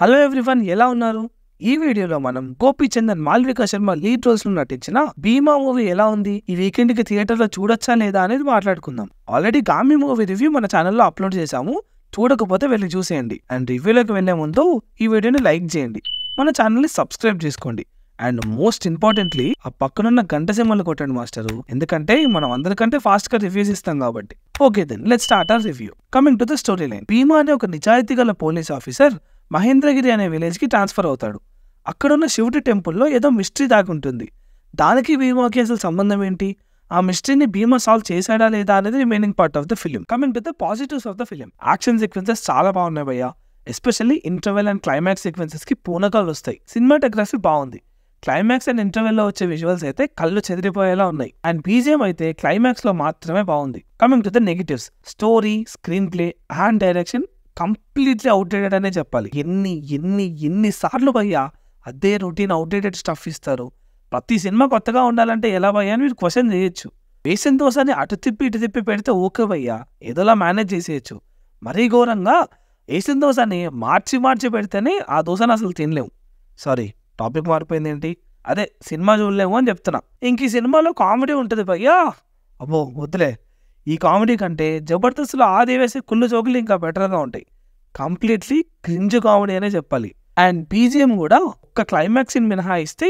Hello everyone, ఎలా ఉన్నారు? ఈ వీడియోలో మనం Gopichand and Malvika Sharma lead roles లో నటించిన భీమా మూవీ ఎలా ఉంది, ఈ వీకెండ్ కి థియేటర్ లో చూడొచ్చా లేదా అనేది మాట్లాడుకుందాం. ఆల్రెడీ గామి మూవీ రివ్యూ మన ఛానల్లో అప్లోడ్ చేశాము, చూడకపోతే వెళ్ళి చూసేయండి. అండ్ రివ్యూలోకి వెళ్లే ముందు ఈ వీడియోని లైక్ చేయండి, మన ఛానల్ని సబ్స్క్రైబ్ చేసుకోండి. అండ్ మోస్ట్ ఇంపార్టెంట్లీ ఆ పక్కనున్న గంట సింబల్ కొట్టండి మాస్టరు, ఎందుకంటే మనం అందరికంటే ఫాస్ట్ గా రివ్యూస్ ఇస్తాం కాబట్టి. Okay then let's start our review. Coming to the story line. Bhimaa అనే ఒక నిజాయితీ గల పోలీస్ ఆఫీసర్ మహేంద్రగిరి అనే విలేజ్ కి ట్రాన్స్ఫర్ అవుతాడు. అక్కడున్న శివుడి టెంపుల్లో ఏదో మిస్టరీ దాగుంటుంది. దానికి భీమాకి అసలు సంబంధం ఏంటి, ఆ మిస్టరీని భీమా సాల్వ్ చేశాడా లేదా అనేది remaining part of the film. Coming to the positives of the film, action sequences చాలా బాగున్నాయి భయ్యా. Especially interval and climax sequences కి పూనకాలు వస్తాయి. సినిమాటోగ్రఫీ బాగుంది. క్లైమాక్స్ అండ్ ఇంటర్వెల్ లో వచ్చే విజువల్స్ అయితే కళ్ళు చెదిరిపోయేలా ఉన్నాయి. అండ్ బీజిఎం అయితే క్లైమాక్స్ లో మాత్రమే బాగుంది. Coming to the negatives, story, screen play and direction completely outdated అనే చెప్పాలి. ఎన్ని సార్లు భయ్యా అదే రొటీన్ అవుట్డేటెడ్ స్టఫ్ ఇస్తారు. ప్రతి సినిమా కొత్తగా ఉండాలంటే ఎలా భయ్యా అని మీరు క్వశ్చన్ చేయొచ్చు. వేసిన దోశని అటు తిప్పి ఇటు తిప్పి పెడితే ఓకే భయ్యా, ఏదోలా మేనేజ్ చేసేయచ్చు. మరీ ఘోరంగా వేసిన దోశని మార్చి పెడితేనే ఆ దోశని అసలు తినలేము. సారీ, టాపిక్ మారిపోయింది ఏంటి, అదే సినిమా చూడలేము అని చెప్తున్నా. ఇంక ఈ సినిమాలో కామెడీ ఉంటుంది భయ్యా, అబ్బో వద్దులే. ఈ కామెడీ కంటే జబర్దస్త్లో ఆది వేసే కుళ్ళు జోకులు ఇంకా బెటర్గా ఉంటాయి. కంప్లీట్లీ క్రింజ్ కామెడీ అనే చెప్పాలి. అండ్ బీజిఎం కూడా ఒక్క క్లైమాక్స్ సీన్ మినహాయిస్తే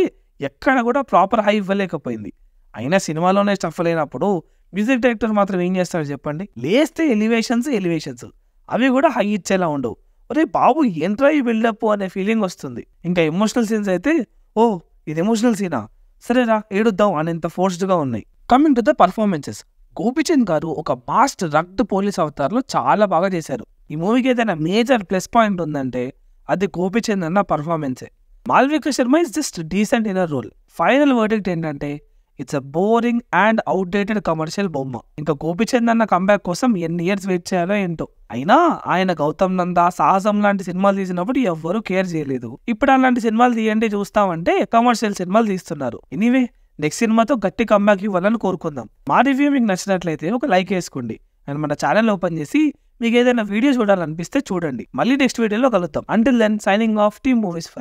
ఎక్కడ కూడా ప్రాపర్ హై ఇవ్వలేకపోయింది. అయినా సినిమాలోనే స్టఫ్ లేనప్పుడు మ్యూజిక్ డైరెక్టర్ మాత్రం ఏం చేస్తాడు చెప్పండి? లేస్తే ఎలివేషన్స్ అవి కూడా హై ఇచ్చేలా ఉండవు. ఒరే బాబు, ఏంట్రా ఈ బిల్డప్ అనే ఫీలింగ్ వస్తుంది. ఇంకా ఎమోషనల్ సీన్స్ అయితే ఓ ఇది ఎమోషనల్ సీనా, సరేరా ఏడుద్దాం అనేంత ఫోర్స్డ్గా ఉన్నాయి. Coming to the performances, Gopichand గారు ఒక మాస్ట్ రగ్డ్ పోలీస్ అవతార్లో చాలా బాగా చేశారు. ఈ మూవీకి ఏదైనా మేజర్ ప్లస్ పాయింట్ ఉందంటే అది గోపీచంద్ అన్న పర్ఫార్మెన్సే. Malvika Sharma is just decent in a role. Final verdict ఏంటంటే it's a boring and outdated commercial బొమ్మ. ఇంకా గోపీచంద్ అన్న కంబ్యాక్ కోసం ఎన్ని ఇయర్స్ వెయిట్ చేయాలో ఏంటో. అయినా ఆయన గౌతమ్ నంద, సాహసం లాంటి సినిమాలు తీసినప్పుడు ఎవ్వరూ కేర్ చేయలేదు. ఇప్పుడు అలాంటి సినిమాలు తీయండి చూస్తామంటే కమర్షియల్ సినిమాలు తీస్తున్నారు. ఎనీవే, నెక్స్ట్ సినిమాతో గట్టి కంబ్యాక్ ఇవ్వాలని కోరుకుందాం. మా రివ్యూ మీకు నచ్చినట్లయితే ఒక లైక్ వేసుకోండి. అండ్ మన ఛానల్ ఓపెన్ చేసి మీకు ఏదైనా వీడియో చూడాలనిపిస్తే చూడండి. మళ్ళీ నెక్స్ట్ వీడియోలో కలుద్దాం. Until then, signing off, team movies for.